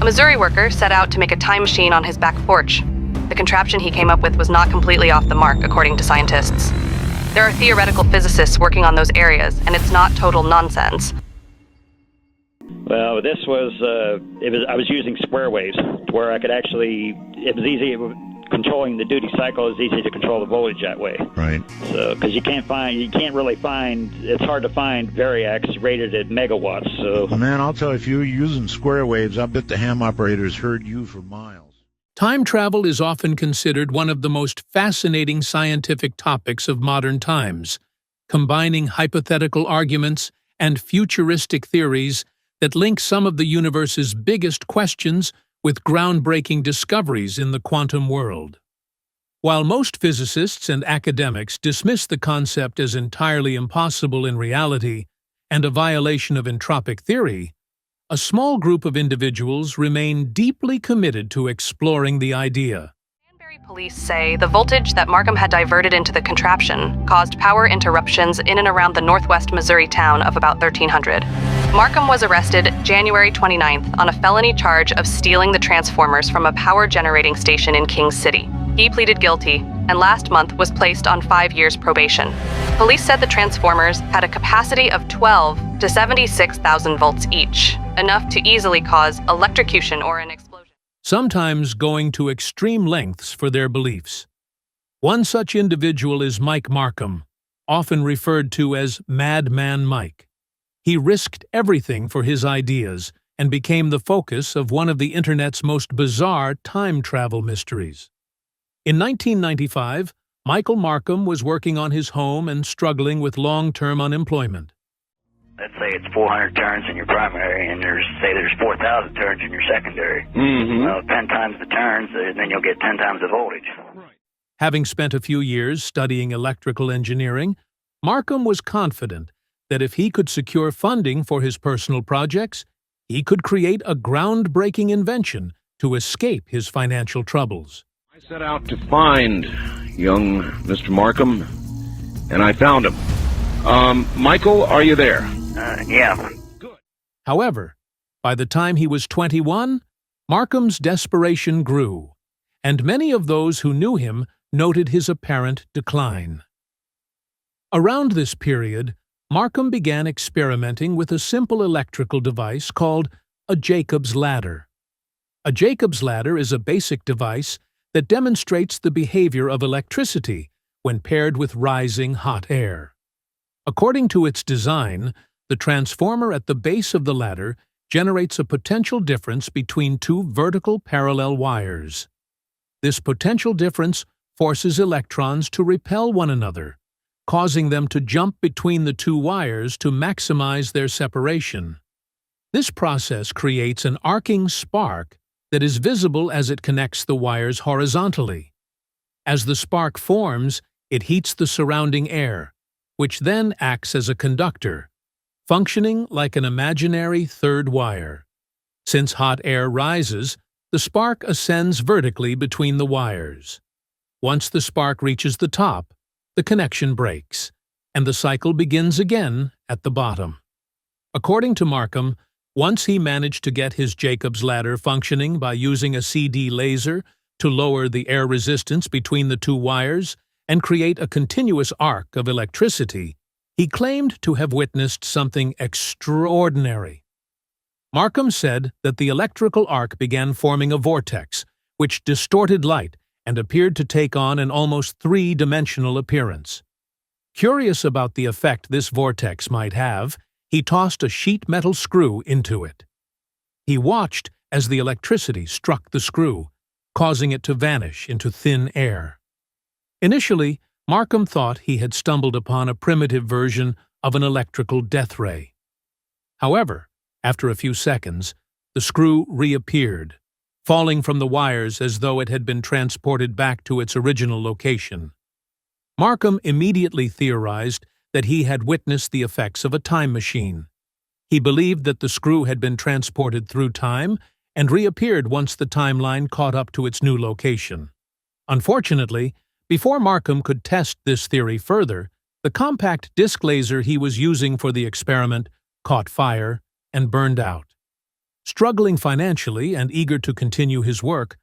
A Missouri worker set out to make a time machine on his back porch. The contraption he came up with was not completely off the mark, according to scientists. There are theoretical physicists working on those areas, and it's not total nonsense. Well, this was, I was using square waves, to where I could actually, it was easy, controlling the duty cycle is easy to control the voltage that way. Right. So, because you can't really find, it's hard to find variacs rated at megawatts, so. Man, I'll tell you, if you were using square waves, I bet the ham operators heard you for miles. Time travel is often considered one of the most fascinating scientific topics of modern times, combining hypothetical arguments and futuristic theories that link some of the universe's biggest questions with groundbreaking discoveries in the quantum world. While most physicists and academics dismiss the concept as entirely impossible in reality and a violation of entropic theory, a small group of individuals remain deeply committed to exploring the idea. Danbury police say the voltage that Markham had diverted into the contraption caused power interruptions in and around the northwest Missouri town of about 1300. Markham was arrested January 29th on a felony charge of stealing the transformers from a power generating station in King City. He pleaded guilty and last month was placed on 5 years probation. Police said the transformers had a capacity of 12 to 76,000 volts each, enough to easily cause electrocution or an explosion. Sometimes going to extreme lengths for their beliefs. One such individual is Mike Markham, often referred to as Madman Mike. He risked everything for his ideas and became the focus of one of the Internet's most bizarre time travel mysteries. In 1995, Michael Markham was working on his home and struggling with long-term unemployment. Let's say it's 400 turns in your primary, and there's 4,000 turns in your secondary. Mm-hmm. Well, 10 times the turns, then you'll get 10 times the voltage. Having spent a few years studying electrical engineering, Markham was confident that if he could secure funding for his personal projects, he could create a groundbreaking invention to escape his financial troubles. I set out to find young Mr. Markham, and I found him. Michael, are you there? Yeah. Good. However, by the time he was 21, Markham's desperation grew, and many of those who knew him noted his apparent decline. Around this period, Markham began experimenting with a simple electrical device called a Jacob's ladder. A Jacob's ladder is a basic device that demonstrates the behavior of electricity when paired with rising hot air. According to its design, the transformer at the base of the ladder generates a potential difference between two vertical parallel wires. This potential difference forces electrons to repel one another, causing them to jump between the two wires to maximize their separation. This process creates an arcing spark that is visible as it connects the wires horizontally. As the spark forms, it heats the surrounding air, which then acts as a conductor, functioning like an imaginary third wire. Since hot air rises, the spark ascends vertically between the wires. Once the spark reaches the top, the connection breaks, and the cycle begins again at the bottom. According to Markham, once he managed to get his Jacob's ladder functioning by using a CD laser to lower the air resistance between the two wires and create a continuous arc of electricity, he claimed to have witnessed something extraordinary. Markham said that the electrical arc began forming a vortex, which distorted light and appeared to take on an almost three-dimensional appearance. Curious about the effect this vortex might have, he tossed a sheet metal screw into it. He watched as the electricity struck the screw, causing it to vanish into thin air. Initially, Markham thought he had stumbled upon a primitive version of an electrical death ray. However, after a few seconds, the screw reappeared, falling from the wires as though it had been transported back to its original location. Markham immediately theorized that he had witnessed the effects of a time machine. He believed that the screw had been transported through time and reappeared once the timeline caught up to its new location. Unfortunately, before Markham could test this theory further, the compact disc laser he was using for the experiment caught fire and burned out. Struggling financially and eager to continue his work,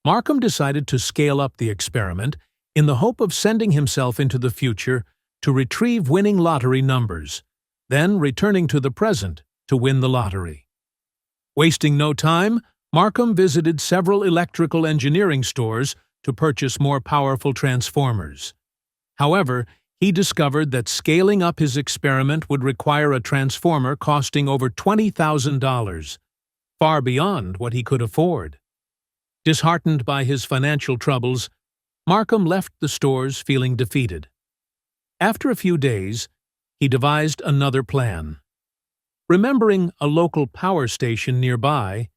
Markham decided to scale up the experiment in the hope of sending himself into the future to retrieve winning lottery numbers, then returning to the present to win the lottery. Wasting no time, Markham visited several electrical engineering stores to purchase more powerful transformers. However, he discovered that scaling up his experiment would require a transformer costing over $20,000, far beyond what he could afford. Disheartened by his financial troubles, Markham left the stores feeling defeated. After a few days, he devised another plan. Remembering a local power station nearby,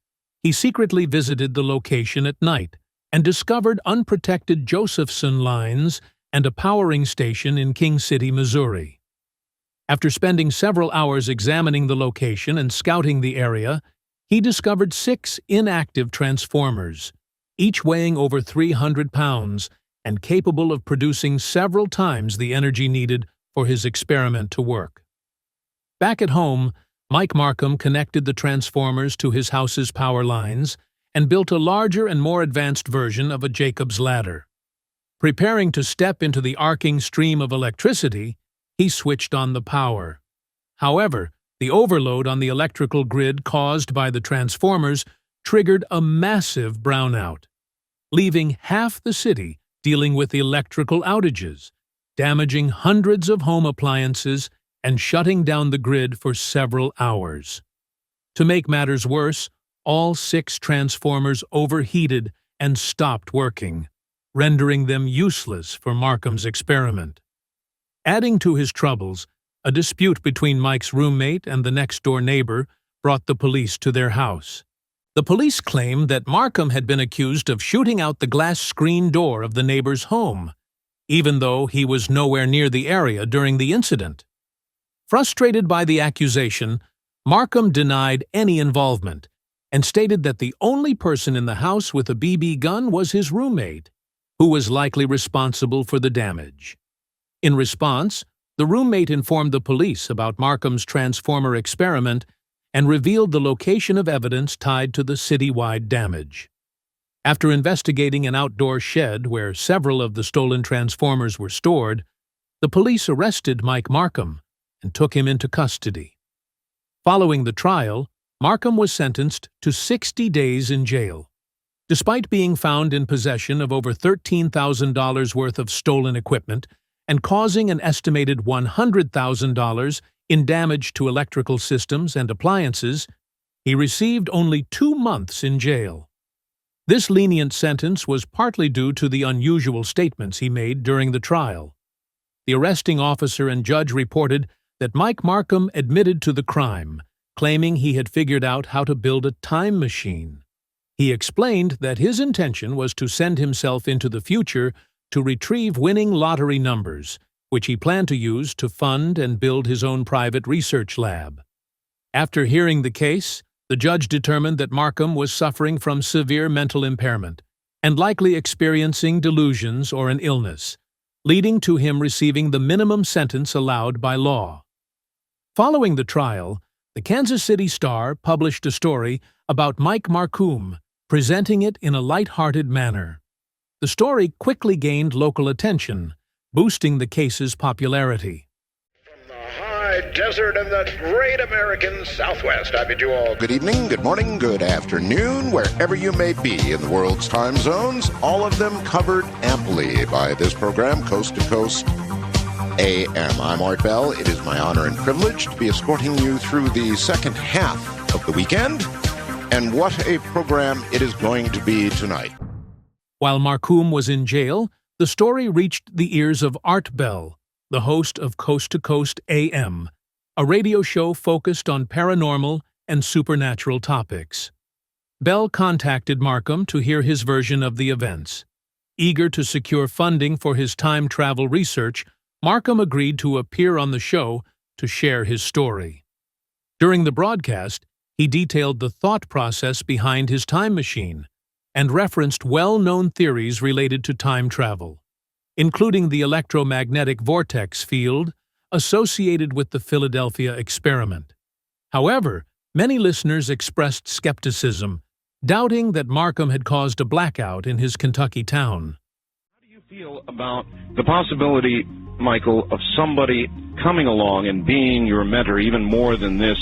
he secretly visited the location at night and discovered unprotected Josephson lines and a powering station in King City, Missouri. After spending several hours examining the location and scouting the area, he discovered 6 inactive transformers, each weighing over 300 pounds and capable of producing several times the energy needed for his experiment to work. Back at home, Mike Markham connected the transformers to his house's power lines and built a larger and more advanced version of a Jacob's ladder. Preparing to step into the arcing stream of electricity, he switched on the power. However, the overload on the electrical grid caused by the transformers triggered a massive brownout, leaving half the city dealing with electrical outages, damaging hundreds of home appliances and shutting down the grid for several hours. To make matters worse, all 6 transformers overheated and stopped working, rendering them useless for Markham's experiment. Adding to his troubles, a dispute between Mike's roommate and the next-door neighbor brought the police to their house. The police claimed that Markham had been accused of shooting out the glass screen door of the neighbor's home, even though he was nowhere near the area during the incident. Frustrated by the accusation, Markham denied any involvement and stated that the only person in the house with a BB gun was his roommate, who was likely responsible for the damage. In response, the roommate informed the police about Markham's transformer experiment and revealed the location of evidence tied to the citywide damage. After investigating an outdoor shed where several of the stolen transformers were stored, the police arrested Mike Markham and took him into custody. Following the trial, Markham was sentenced to 60 days in jail. Despite being found in possession of over $13,000 worth of stolen equipment and causing an estimated $100,000 in damage to electrical systems and appliances, he received only 2 months in jail. This lenient sentence was partly due to the unusual statements he made during the trial. The arresting officer and judge reported that Mike Markham admitted to the crime, claiming he had figured out how to build a time machine. He explained that his intention was to send himself into the future to retrieve winning lottery numbers, which he planned to use to fund and build his own private research lab. After hearing the case, the judge determined that Markham was suffering from severe mental impairment and likely experiencing delusions or an illness, leading to him receiving the minimum sentence allowed by law. Following the trial, the Kansas City Star published a story about Mike Markham, presenting it in a light-hearted manner. The story quickly gained local attention, boosting the case's popularity. From the high desert and the great American Southwest, I bid you all good evening, good morning, good afternoon, wherever you may be in the world's time zones, all of them covered amply by this program, Coast to Coast AM. I'm Art Bell. It is my honor and privilege to be escorting you through the second half of the weekend, and what a program it is going to be tonight. While Markham was in jail, the story reached the ears of Art Bell, the host of Coast to Coast AM, a radio show focused on paranormal and supernatural topics. Bell contacted Markham to hear his version of the events. Eager to secure funding for his time travel research, Markham agreed to appear on the show to share his story. During the broadcast, he detailed the thought process behind his time machine and referenced well-known theories related to time travel, including the electromagnetic vortex field associated with the Philadelphia experiment. However, Many listeners expressed skepticism, doubting that Markham had caused a blackout in his Kentucky town. How do you feel about the possibility, Michael, of somebody coming along and being your mentor, even more than this,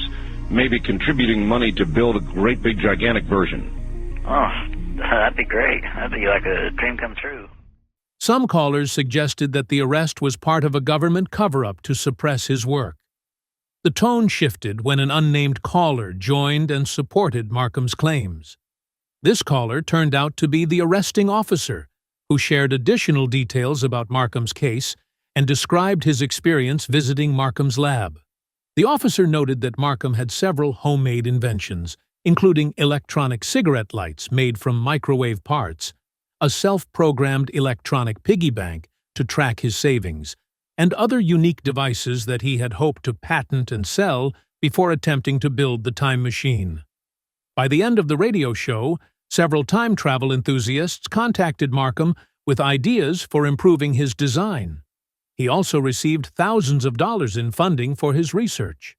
maybe contributing money to build a great big gigantic version? Oh, that'd be great. That'd be like a dream come true. Some callers suggested that the arrest was part of a government cover-up to suppress his work. The tone shifted when an unnamed caller joined and supported Markham's claims. This caller turned out to be the arresting officer, who shared additional details about Markham's case and described his experience visiting Markham's lab. The officer noted that Markham had several homemade inventions, including electronic cigarette lights made from microwave parts, a self-programmed electronic piggy bank to track his savings, and other unique devices that he had hoped to patent and sell before attempting to build the time machine. By the end of the radio show, several time travel enthusiasts contacted Markham with ideas for improving his design. He also received thousands of dollars in funding for his research.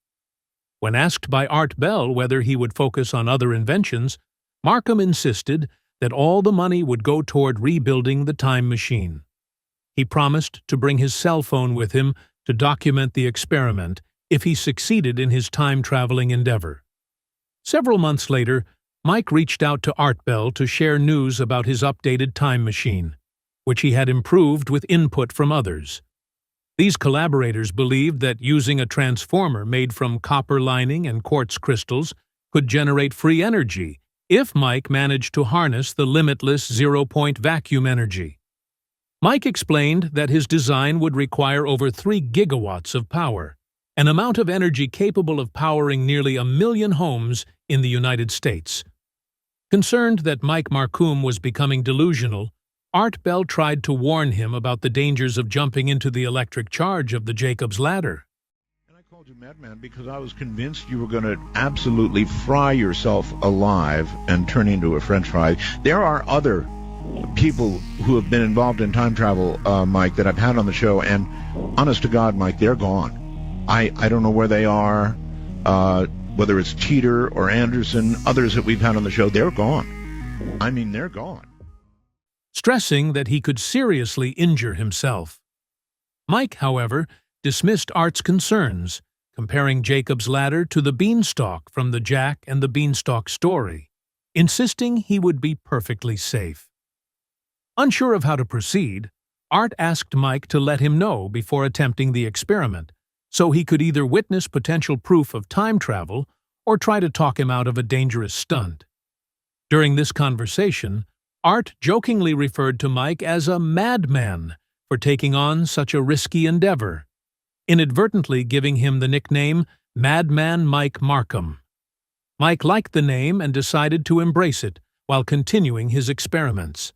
When asked by Art Bell whether he would focus on other inventions, Markham insisted that all the money would go toward rebuilding the time machine. He promised to bring his cell phone with him to document the experiment if he succeeded in his time-traveling endeavor. Several months later, Mike reached out to Art Bell to share news about his updated time machine, which he had improved with input from others. These collaborators believed that using a transformer made from copper lining and quartz crystals could generate free energy if Mike managed to harness the limitless zero-point vacuum energy. Mike explained that his design would require over 3 gigawatts of power, an amount of energy capable of powering nearly 1 million homes in the United States. Concerned that Mike Markham was becoming delusional, Art Bell tried to warn him about the dangers of jumping into the electric charge of the Jacob's Ladder. And I called you madman because I was convinced you were going to absolutely fry yourself alive and turn into a French fry. There are other people who have been involved in time travel, Mike, that I've had on the show, and honest to God, Mike, they're gone. I don't know where they are, whether it's Teeter or Anderson, others that we've had on the show, they're gone. I mean, they're gone. Stressing that he could seriously injure himself. Mike, however, dismissed Art's concerns, comparing Jacob's Ladder to the beanstalk from the Jack and the Beanstalk story, insisting he would be perfectly safe. Unsure of how to proceed, Art asked Mike to let him know before attempting the experiment, so he could either witness potential proof of time travel or try to talk him out of a dangerous stunt. During this conversation, Art jokingly referred to Mike as a madman for taking on such a risky endeavor, inadvertently giving him the nickname Madman Mike Markham. Mike liked the name and decided to embrace it while continuing his experiments.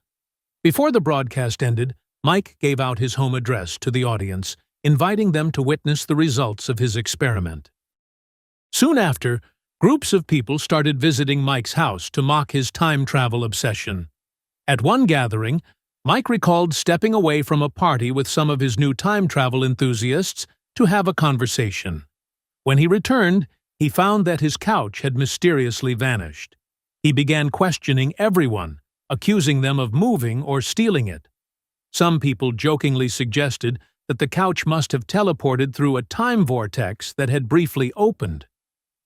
Before the broadcast ended, Mike gave out his home address to the audience, inviting them to witness the results of his experiment. Soon after, groups of people started visiting Mike's house to mock his time travel obsession. At one gathering, Mike recalled stepping away from a party with some of his new time travel enthusiasts to have a conversation. When he returned, he found that his couch had mysteriously vanished. He began questioning everyone, accusing them of moving or stealing it. Some people jokingly suggested that the couch must have teleported through a time vortex that had briefly opened.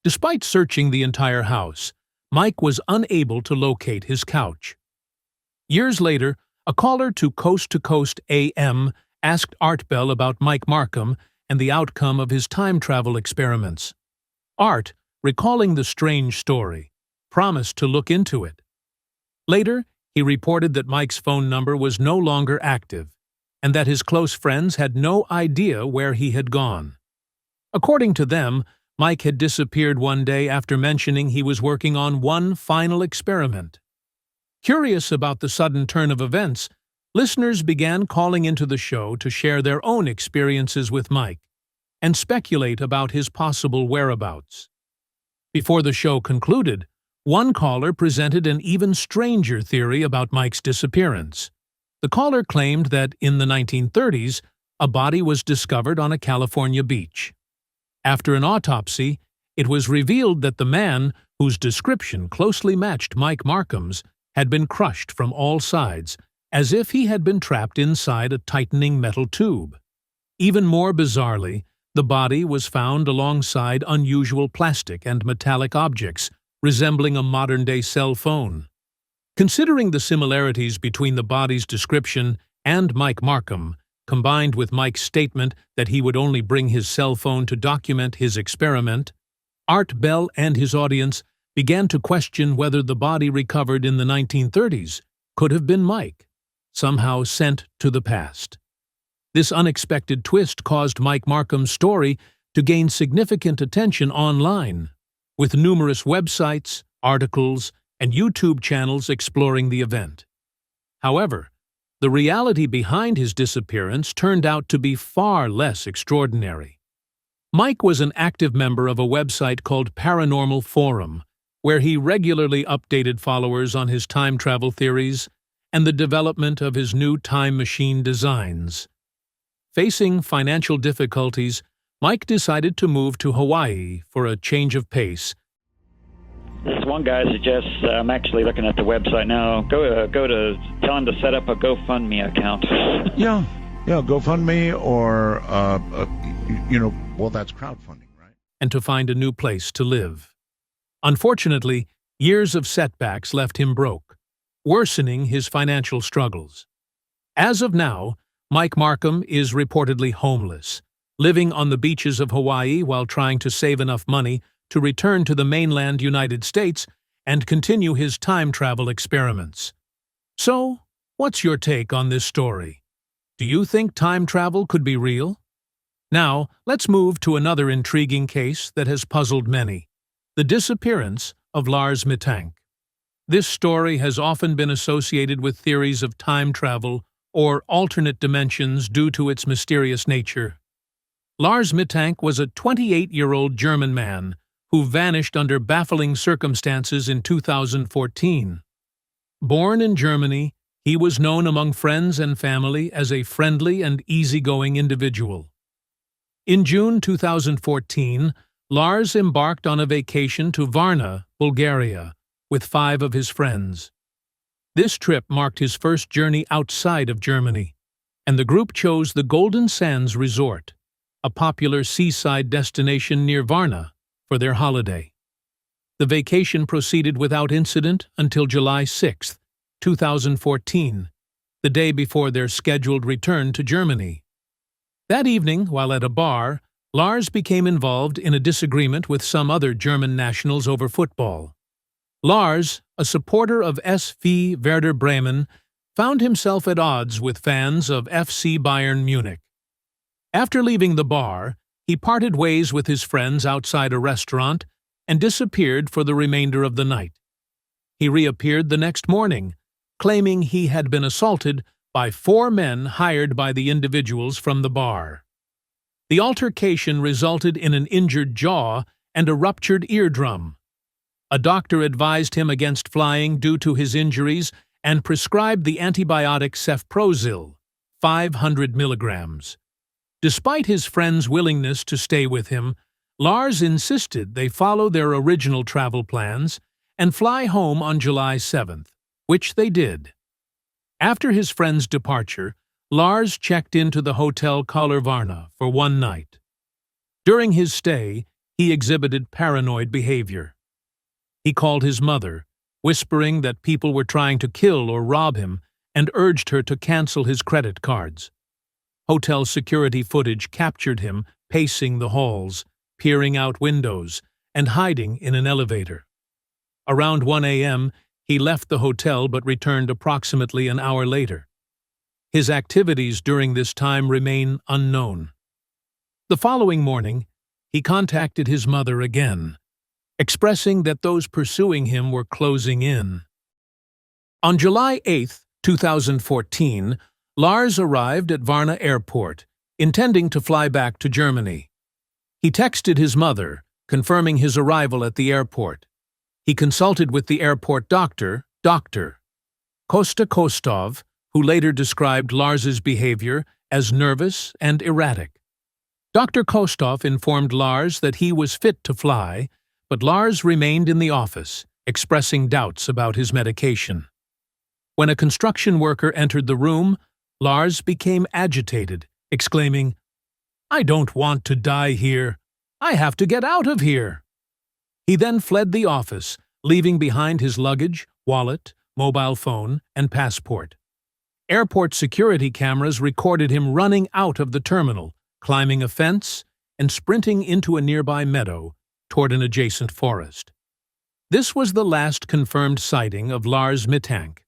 Despite searching the entire house, Mike was unable to locate his couch. Years later, a caller to Coast AM asked Art Bell about Mike Markham and the outcome of his time travel experiments. Art, recalling the strange story, promised to look into it. Later, he reported that Mike's phone number was no longer active, and that his close friends had no idea where he had gone. According to them, Mike had disappeared one day after mentioning he was working on one final experiment. Curious about the sudden turn of events, listeners began calling into the show to share their own experiences with Mike and speculate about his possible whereabouts. Before the show concluded, one caller presented an even stranger theory about Mike's disappearance. The caller claimed that in the 1930s, a body was discovered on a California beach. After an autopsy, it was revealed that the man, whose description closely matched Mike Markham's, had been crushed from all sides, as if he had been trapped inside a tightening metal tube. Even more bizarrely, the body was found alongside unusual plastic and metallic objects, resembling a modern-day cell phone. Considering the similarities between the body's description and Mike Markham, combined with Mike's statement that he would only bring his cell phone to document his experiment, Art Bell and his audience began to question whether the body recovered in the 1930s could have been Mike, somehow sent to the past. This unexpected twist caused Mike Markham's story to gain significant attention online, with numerous websites, articles, and YouTube channels exploring the event. However, the reality behind his disappearance turned out to be far less extraordinary. Mike was an active member of a website called Paranormal Forum, where he regularly updated followers on his time travel theories and the development of his new time machine designs. Facing financial difficulties, Mike decided to move to Hawaii for a change of pace. This one guy suggests, I'm actually looking at the website now, go to tell him to set up a GoFundMe account. Yeah, GoFundMe or, well, that's crowdfunding, right? And to find a new place to live. Unfortunately, years of setbacks left him broke, worsening his financial struggles. As of now, Mike Markham is reportedly homeless, living on the beaches of Hawaii while trying to save enough money to return to the mainland United States and continue his time travel experiments. So, what's your take on this story? Do you think time travel could be real? Now, let's move to another intriguing case that has puzzled many: the disappearance of Lars Mittank. This story has often been associated with theories of time travel or alternate dimensions due to its mysterious nature. Lars Mittank was a 28-year-old German man who vanished under baffling circumstances in 2014. Born in Germany, he was known among friends and family as a friendly and easygoing individual. In June 2014, Lars embarked on a vacation to Varna, Bulgaria, with 5 of his friends. This trip marked his first journey outside of Germany, and the group chose the Golden Sands Resort, a popular seaside destination near Varna, for their holiday. The vacation proceeded without incident until July 6, 2014, the day before their scheduled return to Germany. That evening, while at a bar, Lars became involved in a disagreement with some other German nationals over football. Lars, a supporter of SV Werder Bremen, found himself at odds with fans of FC Bayern Munich. After leaving the bar, he parted ways with his friends outside a restaurant and disappeared for the remainder of the night. He reappeared the next morning, claiming he had been assaulted by 4 men hired by the individuals from the bar. The altercation resulted in an injured jaw and a ruptured eardrum. A doctor advised him against flying due to his injuries and prescribed the antibiotic Cefprozil, 500 milligrams. Despite his friends' willingness to stay with him, Lars insisted they follow their original travel plans and fly home on July 7th, which they did. After his friend's departure, Lars checked into the Hotel Varna for 1 night. During his stay, he exhibited paranoid behavior. He called his mother, whispering that people were trying to kill or rob him, and urged her to cancel his credit cards. Hotel security footage captured him pacing the halls, peering out windows, and hiding in an elevator. Around 1 a.m., he left the hotel but returned approximately an hour later. His activities during this time remain unknown. The following morning, he contacted his mother again, expressing that those pursuing him were closing in. On July 8, 2014, Lars arrived at Varna Airport, intending to fly back to Germany. He texted his mother, confirming his arrival at the airport. He consulted with the airport doctor, Dr. Kosta Kostov, who later described Lars's behavior as nervous and erratic. Dr. Kostov informed Lars that he was fit to fly, but Lars remained in the office, expressing doubts about his medication. When a construction worker entered the room, Lars became agitated, exclaiming, "I don't want to die here. I have to get out of here." He then fled the office, leaving behind his luggage, wallet, mobile phone, and passport. Airport security cameras recorded him running out of the terminal, climbing a fence, and sprinting into a nearby meadow toward an adjacent forest. This was the last confirmed sighting of Lars Mittank.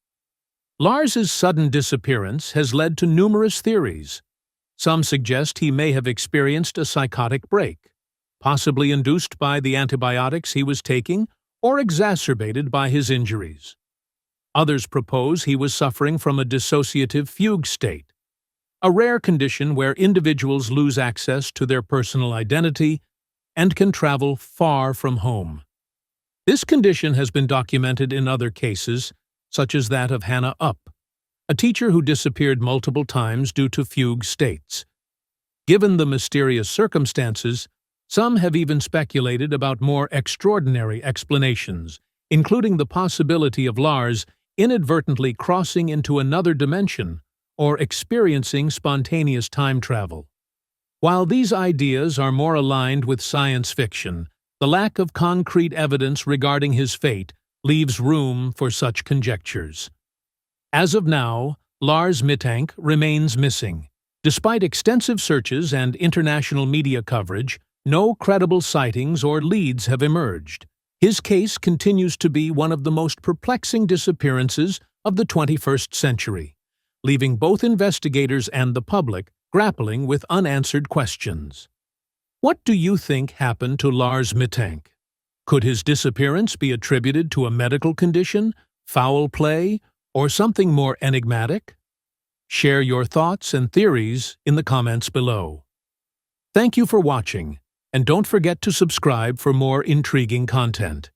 Lars's sudden disappearance has led to numerous theories. Some suggest he may have experienced a psychotic break, possibly induced by the antibiotics he was taking or exacerbated by his injuries. Others propose he was suffering from a dissociative fugue state, a rare condition where individuals lose access to their personal identity and can travel far from home. This condition has been documented in other cases, such as that of Hannah Upp, a teacher who disappeared multiple times due to fugue states. Given the mysterious circumstances, some have even speculated about more extraordinary explanations, including the possibility of Lars inadvertently crossing into another dimension or experiencing spontaneous time travel. While these ideas are more aligned with science fiction, the lack of concrete evidence regarding his fate leaves room for such conjectures. As of now, Lars Mittank remains missing. Despite extensive searches and international media coverage, no credible sightings or leads have emerged. His case continues to be one of the most perplexing disappearances of the 21st century, leaving both investigators and the public grappling with unanswered questions. What do you think happened to Lars Mittank? Could his disappearance be attributed to a medical condition, foul play, or something more enigmatic? Share your thoughts and theories in the comments below. Thank you for watching, and don't forget to subscribe for more intriguing content.